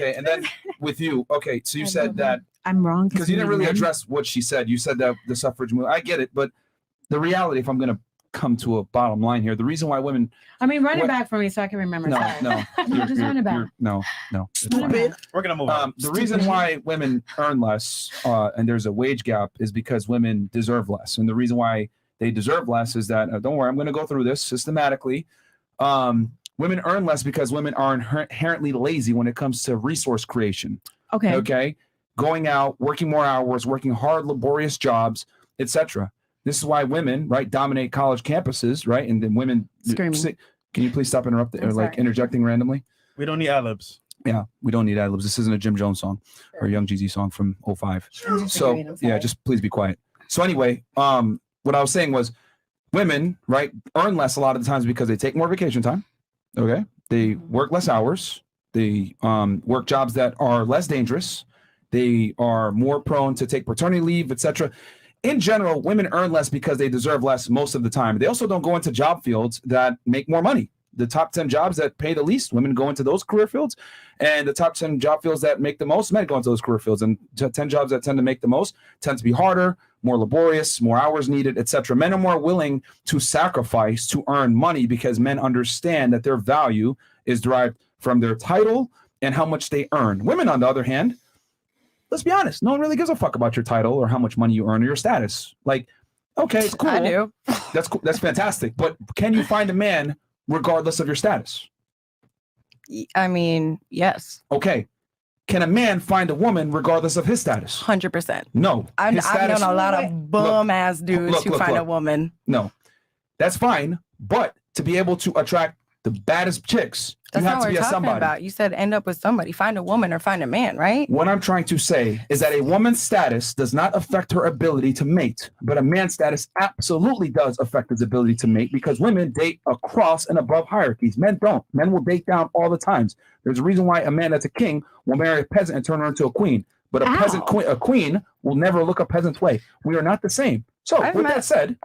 Okay, and then with you, okay, so you said that I'm wrong because you didn't really address what she said. You said that the suffrage movement. I get it, but the reality, if I'm going to come to a bottom line here, the reason why women. I mean, run it back for me so I can remember. No, just run it back. No. We're gonna move on. The reason why women earn less and there's a wage gap is because women deserve less, and the reason why they deserve less is that don't worry, I'm going to go through this systematically. Women earn less because women are inherently lazy when it comes to resource creation. Okay. Going out, working more hours, working hard, laborious jobs, etc. This is why women, right, dominate college campuses, right? And then women screaming. Can you please stop interrupting or like interjecting randomly? We don't need ad-libs. Yeah, we don't need ad-libs. This isn't a Jim Jones song or a Young Jeezy song from 05. So yeah, just please be quiet. So anyway, what I was saying was women, right, earn less a lot of the times because they take more vacation time. Okay. They work less hours. They work jobs that are less dangerous. They are more prone to take paternity leave, etc. In general, women earn less because they deserve less most of the time. They also don't go into job fields that make more money. The top 10 jobs that pay the least, women go into those career fields, and the top 10 job fields that make the most, men go into those career fields. And 10 jobs that tend to make the most tend to be harder, more laborious, more hours needed, etc. Men are more willing to sacrifice to earn money because men understand that their value is derived from their title and how much they earn. Women, on the other hand, let's be honest, no one really gives a fuck about your title or how much money you earn or your status. Like, okay, it's cool. I do. That's cool. That's fantastic. But can you find a man regardless of your status? I mean, yes. Okay. Can a man find a woman regardless of his status? 100%. No. I've known a lot of bum-ass dudes who find a woman. No. That's fine. But to be able to attract the baddest chicks, that's you have to be a somebody. About. You said end up with somebody. Find a woman or find a man, right? What I'm trying to say is that a woman's status does not affect her ability to mate, but a man's status absolutely does affect his ability to mate because women date across and above hierarchies. Men don't. Men will date down all the times. There's a reason why a man that's a king will marry a peasant and turn her into a queen, but a queen will never look a peasant's way. We are not the same. So that said,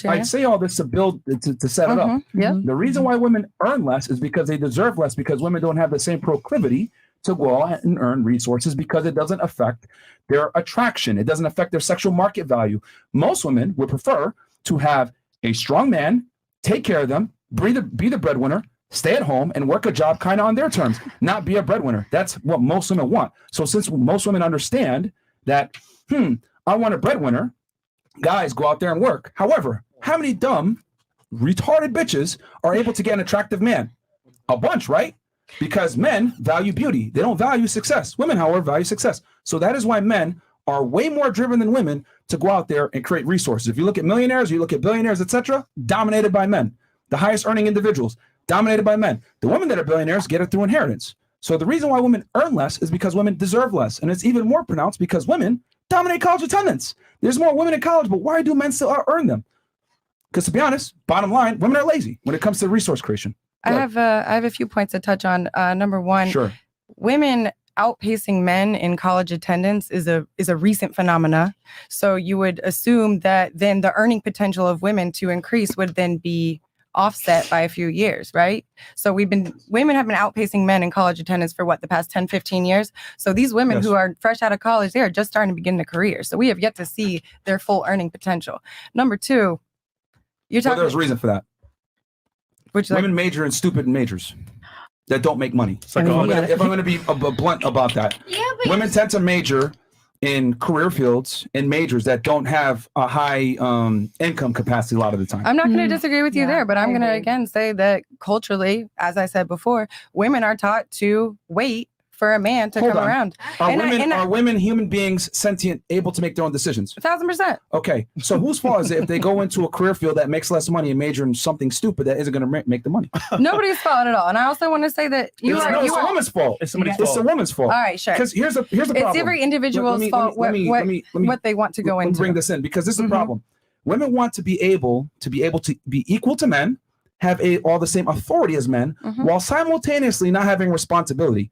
I say all this to build to set it up. Yeah. The reason why women earn less is because they deserve less, because women don't have the same proclivity to go out and earn resources because it doesn't affect their attraction. It doesn't affect their sexual market value. Most women would prefer to have a strong man take care of them, be the breadwinner, stay at home and work a job kind of on their terms, not be a breadwinner. That's what most women want. So since most women understand that, I want a breadwinner, guys go out there and work. However, how many dumb, retarded bitches are able to get an attractive man? A bunch, right? Because men value beauty. They don't value success. Women, however, value success. So that is why men are way more driven than women to go out there and create resources. If you look at millionaires, you look at billionaires, etc., dominated by men. The highest earning individuals, dominated by men. The women that are billionaires get it through inheritance. So the reason why women earn less is because women deserve less. And it's even more pronounced because women dominate college attendance. There's more women in college, but why do men still earn them? Because to be honest, bottom line, women are lazy when it comes to resource creation. I have a few points to touch on. Number one, women outpacing men in college attendance is a recent phenomena. So you would assume that then the earning potential of women to increase would then be offset by a few years, right? So women have been outpacing men in college attendance for the past 10, 15 years. So these women who are fresh out of college, they are just starting to begin a career. So we have yet to see their full earning potential. Number two, you're talking. There's a reason for that. Women major in stupid majors that don't make money. If I'm going to be blunt about that, women tend to major in career fields and majors that don't have a high income capacity a lot of the time. I'm not going to disagree with you there, but I'm going to again say that culturally, as I said before, women are taught to wait for a man to come around. Are women human beings, sentient, able to make their own decisions? 1,000%. Okay, so whose fault is it if they go into a career field that makes less money and major in something stupid that isn't going to make the money? Nobody's fault at all. And I also want to say that it's a woman's fault. It's somebody's fault. It's a woman's fault. All right, sure. Because here's the problem. It's every individual's fault what they want to go into. Let me bring this in because this is the problem. Women want to be able to be equal to men, have all the same authority as men, while simultaneously not having responsibility.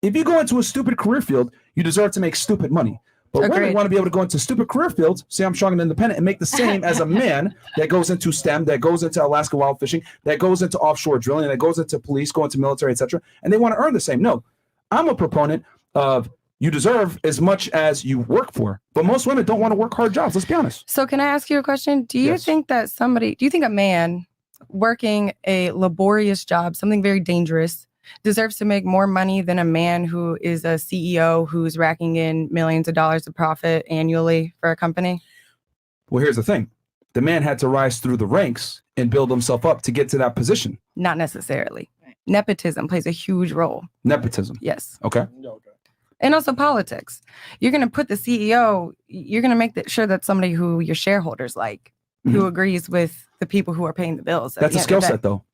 If you go into a stupid career field, you deserve to make stupid money. But women want to be able to go into stupid career fields, say I'm strong and independent, and make the same as a man that goes into STEM, that goes into Alaska wild fishing, that goes into offshore drilling, that goes into police, go into military, etc. And they want to earn the same. No, I'm a proponent of you deserve as much as you work for. But most women don't want to work hard jobs. Let's be honest. So can I ask you a question? Do you think that do you think a man working a laborious job, something very dangerous, deserves to make more money than a man who is a CEO who's racking in millions of dollars of profit annually for a company? Well, here's the thing. The man had to rise through the ranks and build himself up to get to that position. Not necessarily. Nepotism plays a huge role. Nepotism. Yes. Okay. And also politics. You're going to put the CEO, you're going to make sure that somebody who your shareholders like, who agrees with the people who are paying the bills. That's a skill set, though.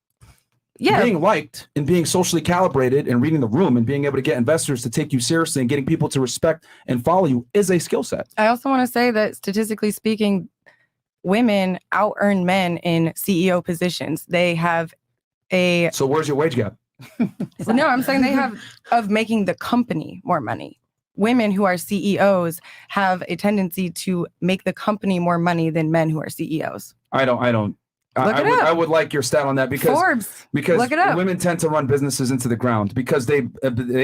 Yeah. Being liked and being socially calibrated and reading the room and being able to get investors to take you seriously and getting people to respect and follow you is a skill set. I also want to say that statistically speaking, women out-earn men in CEO positions. They have a... So where's your wage gap? No, I'm saying they have of making the company more money. Women who are CEOs have a tendency to make the company more money than men who are CEOs. I would like your stat on that because Forbes. Look it up. Women tend to run businesses into the ground because they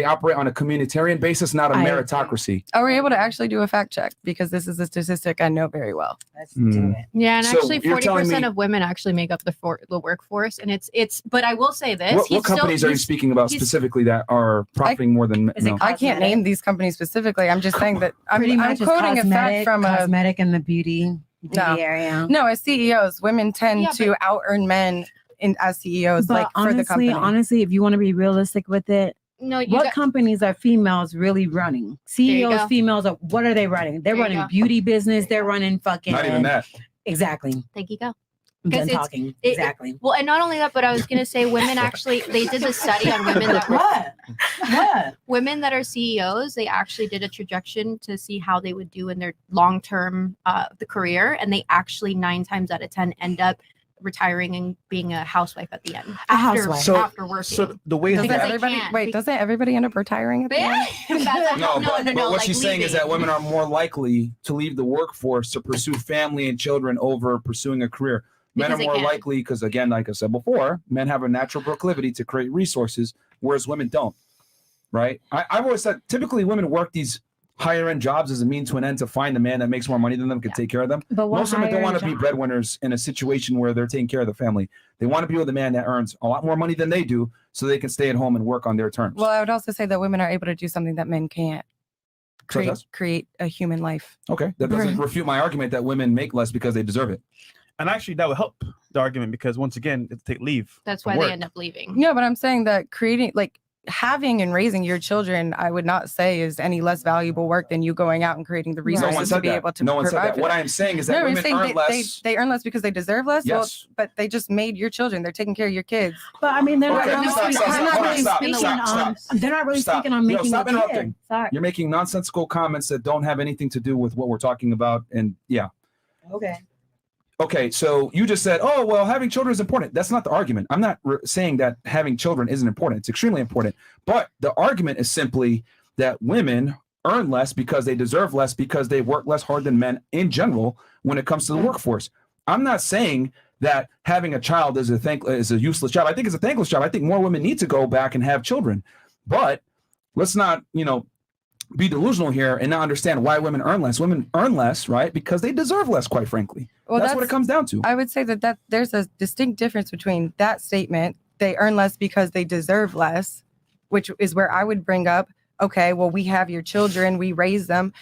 operate on a communitarian basis, not a meritocracy. Are we able to actually do a fact check? Because this is a statistic I know very well. Let's do it. Yeah, and So actually you're telling 40% me- of women actually make up the workforce, and it's. But I will say this: What companies are you speaking about specifically that are profiting more than? No. I can't name these companies specifically. I'm just saying that I'm much it's quoting a fact from a cosmetic and the beauty area. No, as CEOs, women tend to out-earn men as CEOs, But for the company. honestly, if you want to be realistic with it, No, what companies are females really running? CEOs, go. females, what are they running? They're There you running go. beauty business. They're running fucking. Not even that. Exactly. Thank you, go. I'm done 'Cause it's- talking. it- Exactly. Well, and not only that, but I was gonna say women actually they did the study on women that were What? women that are CEOs. They actually did a projection to see how they would do in their long term the career, and they actually 9 times out of 10 end up retiring and being a housewife at the end. housewife. After working. So the way Because that they everybody, can't. wait, doesn't everybody end up retiring at the end? No, but what like she's saying is that women are more likely to leave the workforce to pursue family and children over pursuing a career. Men Because are they more can. likely because, again, like I said before, men have a natural proclivity to create resources, whereas women don't. Right? I've always said typically women work these higher end jobs as a means to an end to find a man that makes more money than them, can take care of them. But what most women don't higher want to be job? breadwinners in a situation where they're taking care of the family. They want to be with a man that earns a lot more money than they do so they can stay at home and work on their terms. Well, I would also say that women are able to do something that men can't. Such as? Create a human life. Okay, that doesn't refute my argument that women make less because they deserve it. And actually, that would help the argument because once again, it's take leave. That's from why work. they end up leaving. No, but I'm saying that having and raising your children, I would not say is any less valuable work than you going out and creating the No one resources said to be that. able to No one said provide that. for What them. I am saying is that No, I'm women saying earn less. they earn less because they deserve less. Well, Yes. but they just made your children. They're taking care of your kids. But I mean, they're Okay, not stop, really stop, they're stop, not hold on, really stop, speaking stop, on. stop. They're not really Stop. speaking on Yo, making stop a interrupting. kid. Sorry. You're making nonsensical comments that don't have anything to do with what we're talking about. And yeah. Okay. Okay, so you just said, oh, well, having children is important. That's not the argument. I'm not saying that having children isn't important. It's extremely important. But the argument is simply that women earn less because they deserve less because they work less hard than men in general when it comes to the workforce. I'm not saying that having a child is a useless job. I think it's a thankless job. I think more women need to go back and have children. But let's not, be delusional here and not understand why women earn less. Women earn less, right? Because they deserve less, quite frankly. Well, that's what it comes down to. I would say that there's a distinct difference between that statement, they earn less because they deserve less, which is where I would bring up, okay, well, we have your children, we raise them.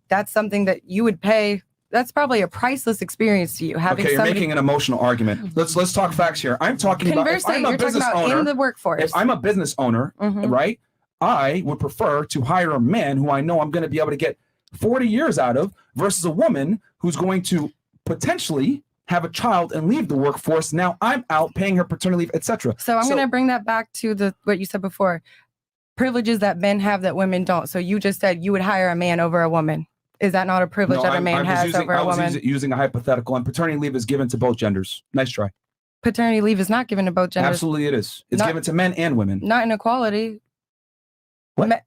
That's something that you would pay. That's probably a priceless experience to you. Okay, you're making an emotional argument. Let's talk facts here. I'm talking about if I'm a business owner, in the workforce. If I'm a business owner, right? I would prefer to hire a man who I know I'm going to be able to get 40 years out of versus a woman who's going to potentially have a child and leave the workforce. Now I'm out paying her paternity leave, etc. So I'm going to bring that back to what you said before. Privileges that men have that women don't. So you just said you would hire a man over a woman. Is that not a privilege that a man has over a woman? I was using a hypothetical, and paternity leave is given to both genders. Nice try. Paternity leave is not given to both genders. Absolutely it is. It's given to men and women. Not in equality. What?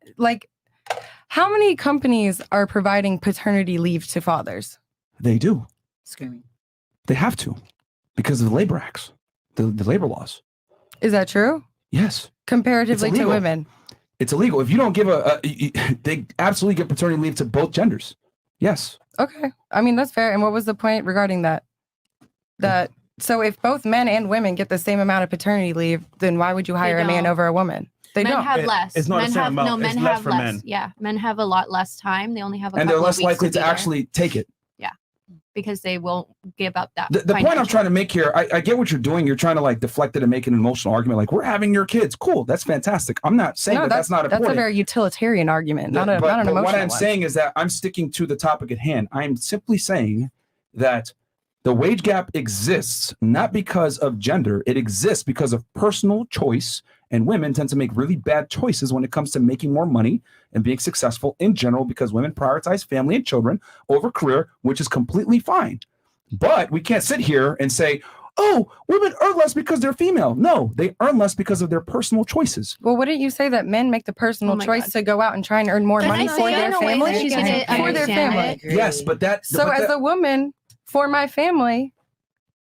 How many companies are providing paternity leave to fathers? They do. Screaming. They have to because of the labor acts, the labor laws. Is that true? Yes. Comparatively to women. It's illegal. If you don't give they absolutely give paternity leave to both genders. Yes. Okay. I mean, that's fair. And what was the point regarding that? So if both men and women get the same amount of paternity leave, then why would you hire a man over a woman? They men don't. have less. It's not men the same have, amount. No, men It's have less for less. men. Yeah, men have a lot less time. They only have a and couple they're less of weeks likely be to there. actually take it. Because they won't give up that. The point I'm trying to make here, I get what you're doing. You're trying to like deflect it and make an emotional argument. Like, we're having your kids. Cool. That's fantastic. I'm not saying that's not important. That's a very utilitarian argument, not an emotional one. What I'm saying is that I'm sticking to the topic at hand. I'm simply saying that the wage gap exists not because of gender. It exists because of personal choice. And women tend to make really bad choices when it comes to making more money and being successful in general, because women prioritize family and children over career, which is completely fine. But we can't sit here and say, oh, women earn less because they're female. No, they earn less because of their personal choices. Well, wouldn't you say that men make the personal choice to go out and try and earn more money for their family? For their family. Yes, but that. So as a woman, for my family,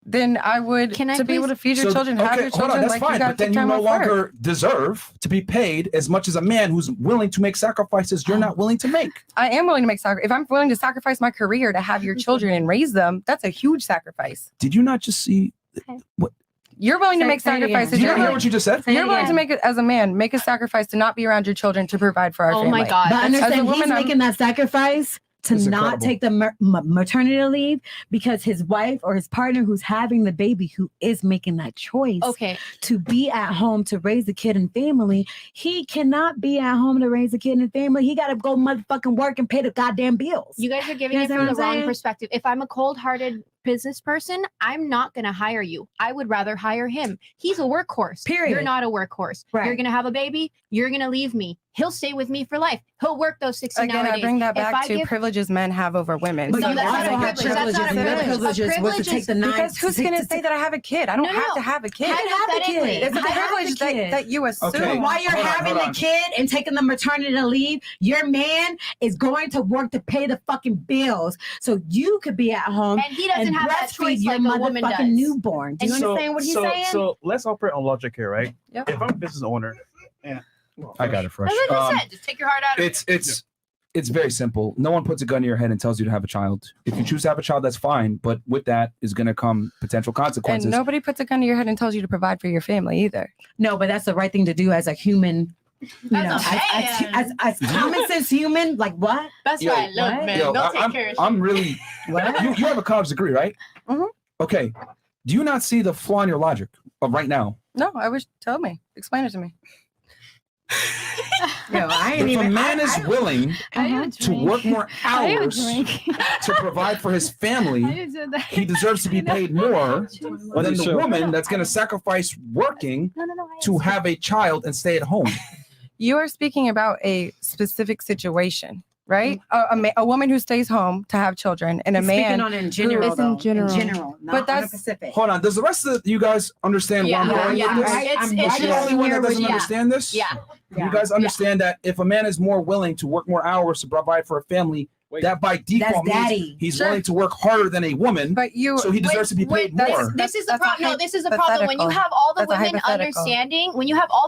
then I would to be able to feed your children, have your children. Hold on, that's fine. But then you no longer deserve to be paid as much as a man who's willing to make sacrifices you're not willing to make. I am willing to make sacrifices. If I'm willing to sacrifice my career to have your children and raise them, that's a huge sacrifice. Did you not just see what? You're willing to make sacrifices. Did you hear what you just said? You're willing to make it as a man, make a sacrifice to not be around your children to provide for our family. Oh my God. But understand, he's making that sacrifice to That's not incredible. take the maternity leave because his wife or his partner who's having the baby, who is making that choice to be at home to raise the kid and family, he cannot be at home to raise the kid and family. He got to go motherfucking work and pay the goddamn bills. You guys are giving it from the wrong perspective. If I'm a cold-hearted business person, I'm not going to hire you. I would rather hire him. He's a workhorse. Period. You're not a workhorse. Right. You're going to have a baby. You're going to leave me. He'll stay with me for life. He'll work those 16 hour days. I bring that back to privileges men have over women. But No, you that's also not a have privilege. That's not a privileges. Your privilege. privileges was to take the nine. Because who's going to say that I have a kid? I don't have to have a kid. You can have a kid. It's a privilege that you assume. Okay. While you're having the kid and taking the maternity leave, your man is going to work to pay the fucking bills so you could be at home And he doesn't have that breastfeed choice your like a woman motherfucking does. newborn. Do you understand what he's saying? So let's operate on logic here, right? Yep. If I'm a business owner, and I got it, Fresh. That's what I said. Just take your heart out of it. It's very simple. No one puts a gun to your head and tells you to have a child. If you choose to have a child, that's fine. But with that is going to come potential consequences. And nobody puts a gun to your head and tells you to provide for your family either. No, but that's the right thing to do as a human. You know, as common sense human, like what? That's why I love men. Yo, They'll take care of I'm really. What? You have a college degree, right? Mhm. Okay. Do you not see the flaw in your logic of right now? No, I wish. Tell me. Explain it to me. Yo, I ain't If even. a man is willing Uh-huh. to work more hours to provide for his family, he deserves to be paid more than the woman that's going to sacrifice working to have a child and stay at home. You are speaking about a specific situation, right? A woman who stays home to have children, and a man on in general, who- in general, not But that's- on the Pacific. Hold on. Does the rest of you guys understand where I'm going with this? I'm Am I the only one that doesn't understand this? Yeah. You guys understand that if a man is more willing to work more hours to provide for a family, that by default means he's willing to work harder than a woman, so he deserves to be paid more. This is the problem. No, this is the problem. When you have all the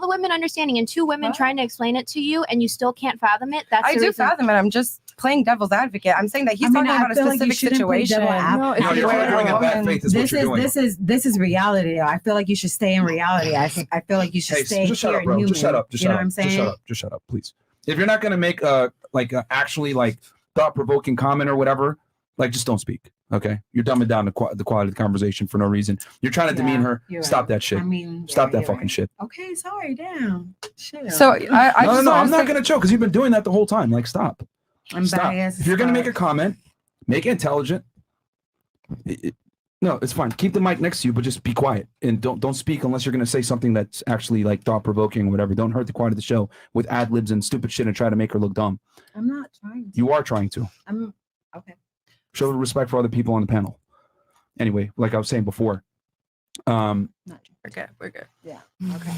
women understanding, and two women trying to explain it to you, and you still can't fathom it, that's I the do reason. fathom it. I'm just playing devil's advocate. I'm saying that he's talking about a specific situation. No, you're arguing in bad faith is what you're doing. This is reality. I feel like you should stay in reality. I feel like you should stay just shut here up, in bro. human. Just shut up. Just You know shut what I'm up. saying? Just shut up. Just shut up, please. If you're not gonna make actually thought-provoking comment or whatever, just don't speak. Okay, you're dumbing down the quality of the conversation for no reason. You're trying to demean her. you're Stop right. that shit. I mean, stop that you're fucking right. shit. Okay, sorry, damn. Shit. So I No, just I'm wanna not say- gonna choke because you've been doing that the whole time. Stop. I'm Stop. biased If you're as gonna fuck. make a comment, make it intelligent. No, it's fine. Keep the mic next to you, but just be quiet and don't speak unless you're gonna say something that's actually thought-provoking or whatever. Don't hurt the quality of the show with ad libs and stupid shit and try to make her look dumb. I'm not trying to. You are trying to. I'm okay. Show respect for other people on the panel. Anyway, like I was saying before, We're good. We're good. Yeah. Okay.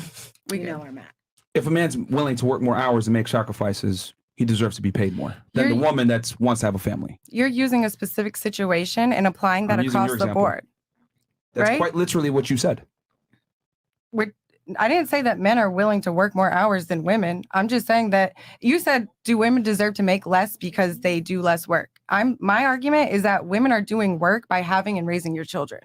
We know good. where I'm at. if a man's willing to work more hours and make sacrifices, he deserves to be paid more than the woman that wants to have a family. You're using a specific situation and applying that I'm using across your the example. board. That's right? quite literally what you said. didn't say that men are willing to work more hours than women. I'm just saying that you said, do women deserve to make less because they do less work? My argument is that women are doing work by having and raising your children.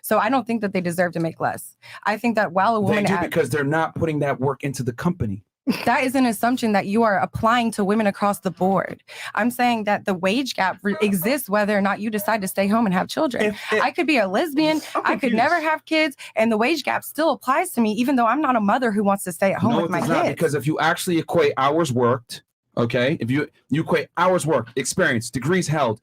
So I don't think that they deserve to make less. I think that while a woman they do because they're not putting that work into the company. That is an assumption that you are applying to women across the board. I'm saying that the wage gap exists whether or not you decide to stay home and have children. I could be a lesbian, I could never have kids, and the wage gap still applies to me, even though I'm not a mother who wants to stay at home with my kids. Not, because if you actually equate hours worked, okay, if you equate hours worked, experience, degrees held,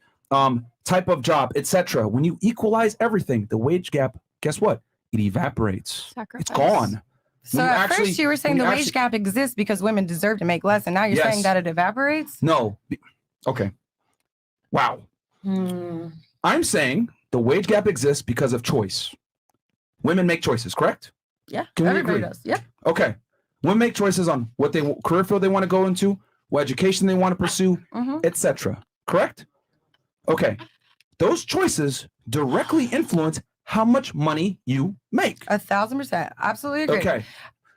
type of job, etc., when you equalize everything, the wage gap, guess what? It evaporates. Sacrifice. It's gone. So at first you were saying the wage gap exists because women deserve to make less, and now you're saying that it evaporates? No. Okay. Wow. I'm saying the wage gap exists because of choice. Women make choices, correct? Yeah. Can we everybody agree? does. Yeah. Okay. Women make choices on what career field they want to go into, what education they want to pursue, etc. Correct? Okay. Those choices directly influence how much money you make. 1,000%. Absolutely agree. Okay.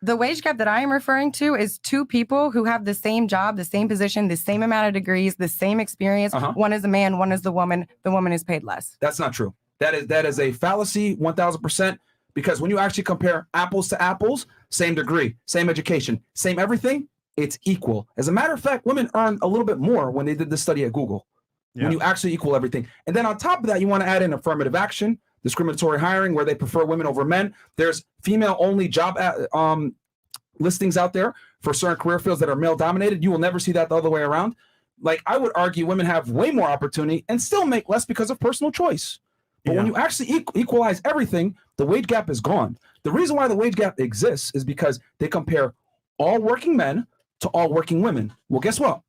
The wage gap that I am referring to is two people who have the same job, the same position, the same amount of degrees, the same experience. One is a man, one is the woman. The woman is paid less. That's not true. That is a fallacy, 1,000%, because when you actually compare apples to apples, same degree, same education, same everything, it's equal. As a matter of fact, women earn a little bit more when they did this study at Google. Yeah. When you actually equal everything. And then on top of that, you want to add in affirmative action, discriminatory hiring, where they prefer women over men. There's female-only job listings out there for certain career fields that are male-dominated. You will never see that the other way around. Like, I would argue women have way more opportunity and still make less because of personal choice. But when you actually equalize everything, the wage gap is gone. The reason why the wage gap exists is because they compare all working men to all working women. Well, guess what?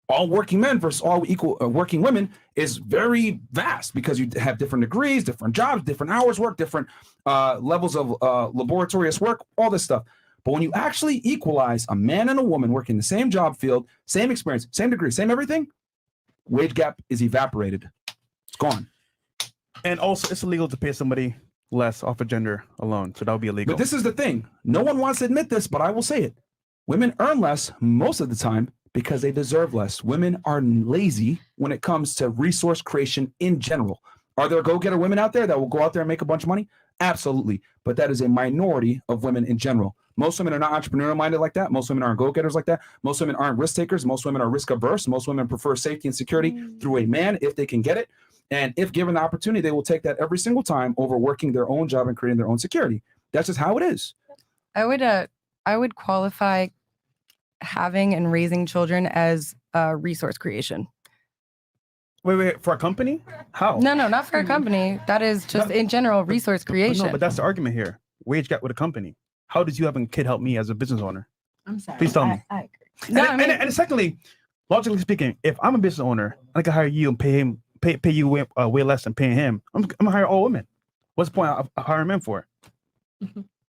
All working men versus all equal working women is very vast because you have different degrees, different jobs, different hours work, different levels of laborious work, all this stuff. But when you actually equalize a man and a woman working the same job field, same experience, same degree, same everything, wage gap is evaporated. It's gone. And also, it's illegal to pay somebody less off of gender alone. So that would be illegal. But this is the thing. No one wants to admit this, but I will say it. Women earn less most of the time because they deserve less. Women are lazy when it comes to resource creation in general. Are there go-getter women out there that will go out there and make a bunch of money? Absolutely. But that is a minority of women in general. Most women are not entrepreneurial minded like that. Most women aren't go-getters like that. Most women aren't risk takers. Most women are risk averse. Most women prefer safety and security through a man if they can get it. And if given the opportunity, they will take that every single time over working their own job and creating their own security. That's just how it is. I would qualify having and raising children as resource creation. Wait, for a company? How? No, not for a company. That is just in general resource creation. But that's the argument here. Wage gap with a company. How does you having a kid help me as a business owner? I'm sorry. Please tell me. I agree. And secondly, logically speaking, if I'm a business owner, I can hire you and pay you way less than paying him. I'm gonna hire all women. What's the point of hiring men for?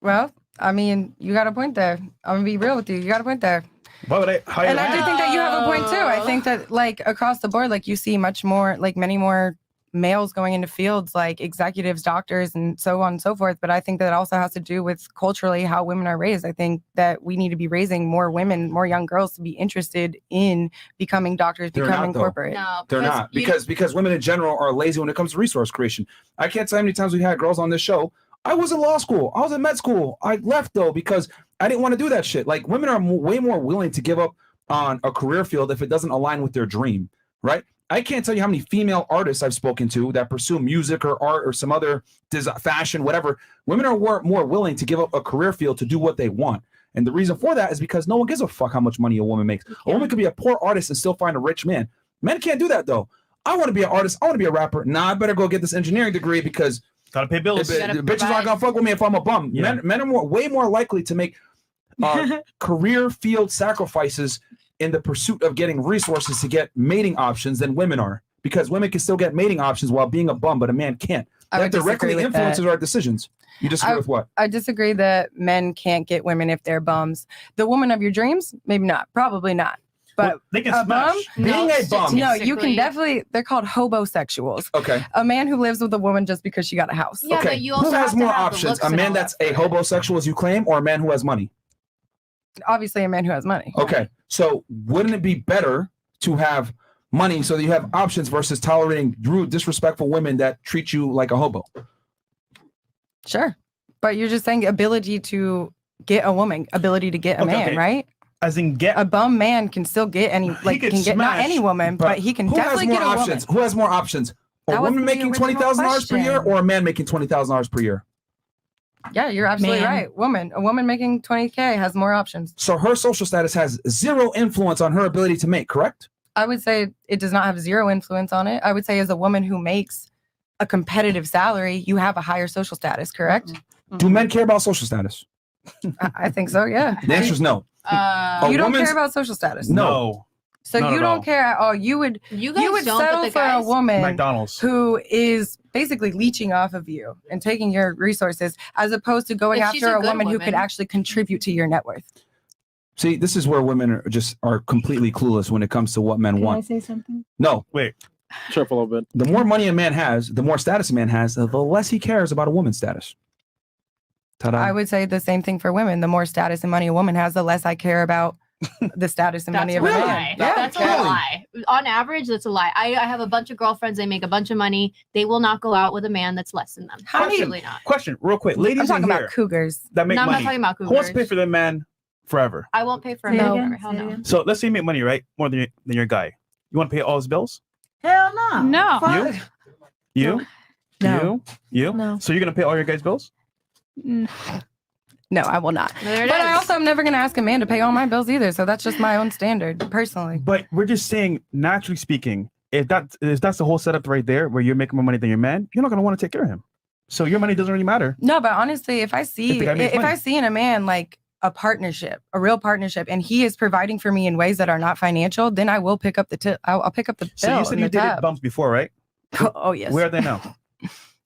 Well, I mean, you got a point there. I'm gonna be real with you. You got a point there. Why would I hire? And I do think that you have a point too. I think that like across the board, like you see many more males going into fields like executives, doctors, and so on and so forth. But I think that also has to do with culturally how women are raised. I think that we need to be raising more women, more young girls to be interested in becoming doctors, becoming corporate. No, they're not because women in general are lazy when it comes to resource creation. I can't tell how many times we had girls on this show. I was in law school. I was in med school. I left though because I didn't want to do that shit. Like women are way more willing to give up on a career field if it doesn't align with their dream, right? I can't tell you how many female artists I've spoken to that pursue music or art or some other fashion, whatever. Women are more willing to give up a career field to do what they want. And the reason for that is because no one gives a fuck how much money a woman makes. A woman could be a poor artist and still find a rich man. Men can't do that though. I want to be an artist. I want to be a rapper. Nah, I better go get this engineering degree because gotta pay bills. The bitches aren't gonna fuck with me if I'm a bum. Yeah. Men are way more likely to make career field sacrifices in the pursuit of getting resources to get mating options than women are, because women can still get mating options while being a bum, but a man can't. That directly influences our decisions. You disagree with what? I disagree that men can't get women if they're bums. The woman of your dreams, maybe not, probably not. But they can a bum, smash. Being a bum. no, you can definitely. They're called hobosexuals. Okay. A man who lives with a woman just because she got a house. Yeah, Okay. but you also Who has have to more have the options? looks A and man all that's that a for it. hobosexual, as you claim, or a man who has money? Obviously, a man who has money. Okay. So wouldn't it be better to have money so that you have options versus tolerating rude, disrespectful women that treat you like a hobo? Sure. But you're just saying ability to get a woman, ability to get a man, right? As in get a bum man can still get any, like could can get not smash, any woman, but he can Who definitely has get more a options? woman. Who has more options? A That wasn't woman the making original $20,000 per year, question. or a man making $20,000 per year? Yeah, you're absolutely Man. right. A woman making 20K has more options. So her social status has zero influence on her ability to make, correct? I would say it does not have zero influence on it. I would say as a woman who makes a competitive salary, you have a higher social status, correct? Do men care about social status? I think so, yeah. The answer is no. A You don't woman's- care about social status. No. So Not you at don't all. care at all. You would You guys would don't, but settle the for a guys- woman McDonald's. who is basically leeching off of you and taking your resources, as opposed to going If she's after a a good woman who could woman. actually contribute to your net worth. See, this is where women are completely clueless when it comes to what men Can I want. say something? No. Wait. Chirp a little bit. The more money a man has, the more status a man has, the less he cares about a woman's status. Ta-da. I would say the same thing for women. The more status and money a woman has, the less I care about the status and money That's of a a lie. man. That's a Really? lie. On average, that's a lie. I have a bunch of girlfriends. They make a bunch of money. They will not go out with a man that's less than them. Absolutely not. Question, real quick. I'm Ladies talking in about here cougars. that make No, I'm not money. talking about Who wants to pay cougars. for their man forever? I won't pay for a Say it man again, forever. Hell say it no. again. So let's say you make money, right? More than your guy. You want to pay all his bills? Hell no. No. Fuck. You? No. You? No. So you're gonna pay all your guys' bills? No, I will not. There it But is. I also am never going to ask a man to pay all my bills either. So that's just my own standard, personally. But we're just saying, naturally speaking, if that's the whole setup right there, where you're making more money than your man, you're not gonna want to take care of him. So your money doesn't really matter. No, but honestly, if I If see the guy makes if money. I see in a man like a partnership, a real partnership, and he is providing for me in ways that are not financial, then I will pick up the tip. I'll pick up the bill. So you said and you the dated tab. bumps before, right? Oh yes. Where are they now?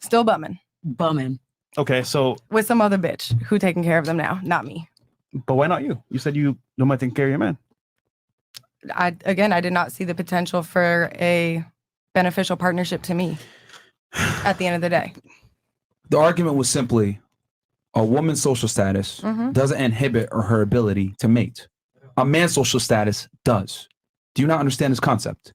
Still bumming Bumming. Okay, so with some other bitch who taking care of them now, not me. but why not you? You said you don't mind taking care of your man. I did not see the potential for a beneficial partnership to me at the end of the day. The argument was simply a woman's social status Mhm. doesn't inhibit her ability to mate. A man's social status does. Do you not understand this concept?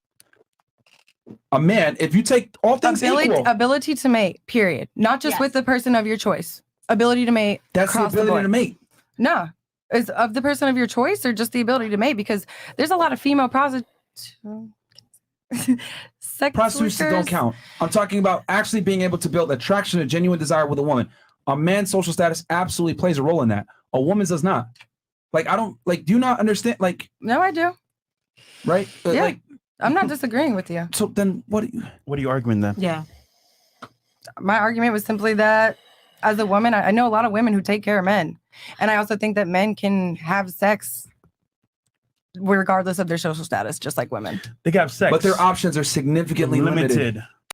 A man, if you take all things equal, Ability to mate, period. Not just Yes. with the person of your choice. Ability to mate. that's the across ability board. to mate. No. Is of the person of your choice or just the ability to mate? Because there's a lot of female sex Prostitutes don't workers. count. I'm talking about actually being able to build attraction and genuine desire with a woman. A man's social status absolutely plays a role in that. A woman's does not. Like, I don't, like, do you not understand? Like, No, I do. right? Yeah. Like, I'm not disagreeing with you. so then what? What are you arguing then? Yeah. My argument was simply that as a woman, I know a lot of women who take care of men. And I also think that men can have sex regardless of their social status, just like women. They can have sex, But their options are significantly limited.